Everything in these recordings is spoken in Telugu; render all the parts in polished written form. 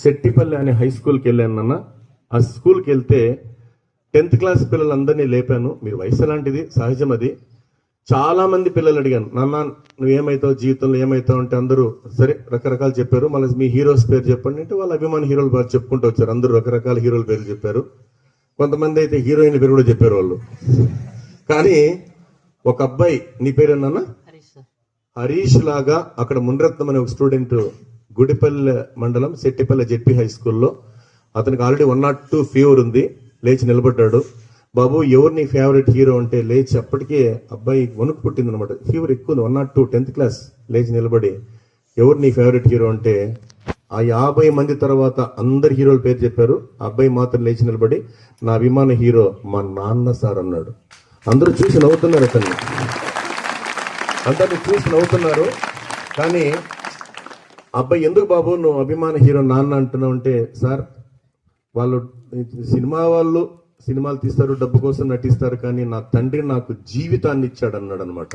శెట్టిపల్లి అనే హై స్కూల్కి వెళ్ళాను నాన్న. ఆ స్కూల్కి వెళ్తే 10th క్లాస్ పిల్లలందరినీ లేపాను. మీరు వయసు లాంటిది, సహజం అది. చాలా మంది పిల్లలు అడిగాను, నాన్న నువ్వేమవుతావు జీవితంలో, ఏమవుతావు అంటే అందరూ సరే రకరకాలు చెప్పారు. మళ్ళీ మీ హీరోస్ పేరు చెప్పండి అంటే వాళ్ళ అభిమాన హీరోల పేరు చెప్పుకుంటూ వచ్చారు. అందరూ రకరకాల హీరోల పేర్లు చెప్పారు. కొంతమంది అయితే హీరోయిన్ పేరు కూడా చెప్పారు వాళ్ళు. కానీ ఒక అబ్బాయి, నీ పేరేనా? హరీష్ లాగా అక్కడ మునిరత్నం అనే ఒక స్టూడెంట్ గుడిపల్లి మండలం శెట్టిపల్లి జెడ్పీ హై స్కూల్లో, అతనికి ఆల్రెడీ 102 ఫీవర్ ఉంది. లేచి నిలబడ్డాడు. బాబు ఎవరు నీ ఫేవరెట్ హీరో అంటే లేచి అప్పటికే అబ్బాయి వణుకు పుట్టింది అనమాట. ఫీవర్ ఎక్కువ ఉంది, 102, 10th క్లాస్. లేచి నిలబడి ఎవరు నీ ఫేవరెట్ హీరో అంటే ఆ 50 మంది తర్వాత అందరు హీరోల పేరు చెప్పారు. ఆ అబ్బాయి మాత్రం లేచి నిలబడి నా అభిమాన హీరో మా నాన్న సార్ అన్నాడు. అందరూ చూసి నవ్వుతున్నారు, అతన్ని అందరిని చూసి నవ్వుతున్నారు. కానీ అబ్బాయి ఎందుకు బాబు నువ్వు అభిమాన హీరో నాన్న అంటున్నావు అంటే, సార్ వాళ్ళు సినిమాలు తీస్తారు, డబ్బు కోసం నటిస్తారు, కానీ నా తండ్రి నాకు జీవితాన్ని ఇచ్చాడు అన్నాడు అనమాట.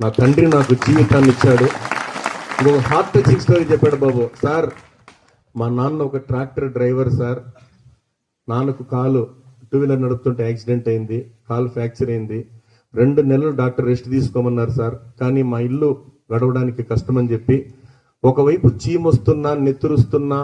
నా తండ్రి నాకు జీవితాన్ని ఇచ్చాడు. ఇంకొక హార్ట్ టచింగ్ స్టోరీ చెప్పాడు బాబు. సార్ మా నాన్న ఒక ట్రాక్టర్ డ్రైవర్ సార్. నాన్నకు కాలు 2 వీలర్ నడుపుతుంటే యాక్సిడెంట్ అయింది, కాలు ఫ్రాక్చర్ అయింది. 2 నెలలు డాక్టర్ రెస్ట్ తీసుకోమన్నారు సార్. కానీ మా ఇల్లు గడవడానికి కష్టమని చెప్పి ఒకవైపు చీమొస్తున్నా నెత్తురుస్తున్నా